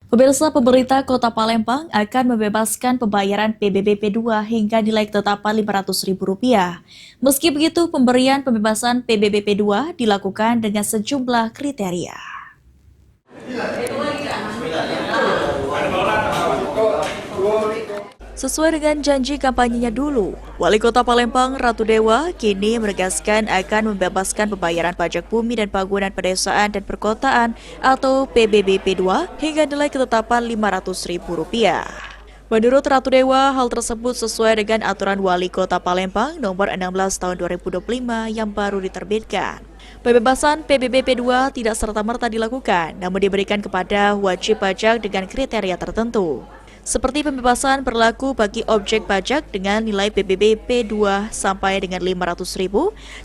Pemirsa, pemerintah Kota Palembang akan membebaskan pembayaran PBB P2 hingga nilai ketetapan Rp500.000. Meski begitu, pemberian pembebasan PBB P2 dilakukan dengan sejumlah kriteria. Sesuai dengan janji kampanyenya dulu, Wali Kota Palembang Ratu Dewa kini menegaskan akan membebaskan pembayaran pajak bumi dan bangunan pedesaan dan perkotaan atau PBB P2 hingga nilai ketetapan Rp500.000. Menurut Ratu Dewa, hal tersebut sesuai dengan aturan Wali Kota Palembang nomor 16 tahun 2025 yang baru diterbitkan. Pembebasan PBB P2 tidak serta-merta dilakukan, namun diberikan kepada wajib pajak dengan kriteria tertentu. Seperti pembebasan berlaku bagi objek pajak dengan nilai PBB P2 sampai dengan Rp500.000,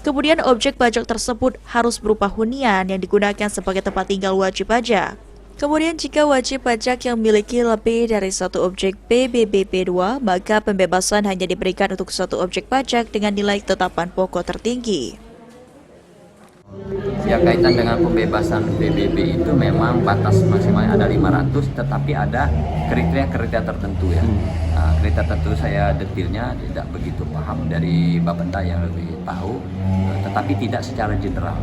kemudian objek pajak tersebut harus berupa hunian yang digunakan sebagai tempat tinggal wajib pajak. Kemudian jika wajib pajak yang memiliki lebih dari satu objek PBB P2, maka pembebasan hanya diberikan untuk satu objek pajak dengan nilai ketetapan pokok tertinggi. Ya, kaitan dengan pembebasan PBB itu memang batas maksimalnya ada 500, tetapi ada kriteria-kriteria tertentu ya. Kriteria tertentu saya detailnya tidak begitu paham, dari Bapenda yang lebih tahu, tetapi tidak secara general.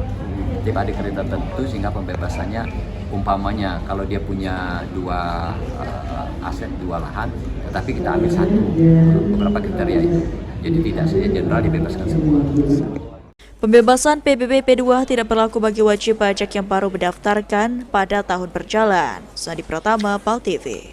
Jadi ada kriteria tertentu sehingga pembebasannya, umpamanya kalau dia punya dua aset, dua lahan, tetapi kita ambil satu, beberapa kriteria itu. Jadi tidak saja general dibebaskan semua. Pembebasan PBB P2 tidak berlaku bagi wajib pajak yang baru mendaftarkan pada tahun berjalan. Sandi Pratama, PAL TV.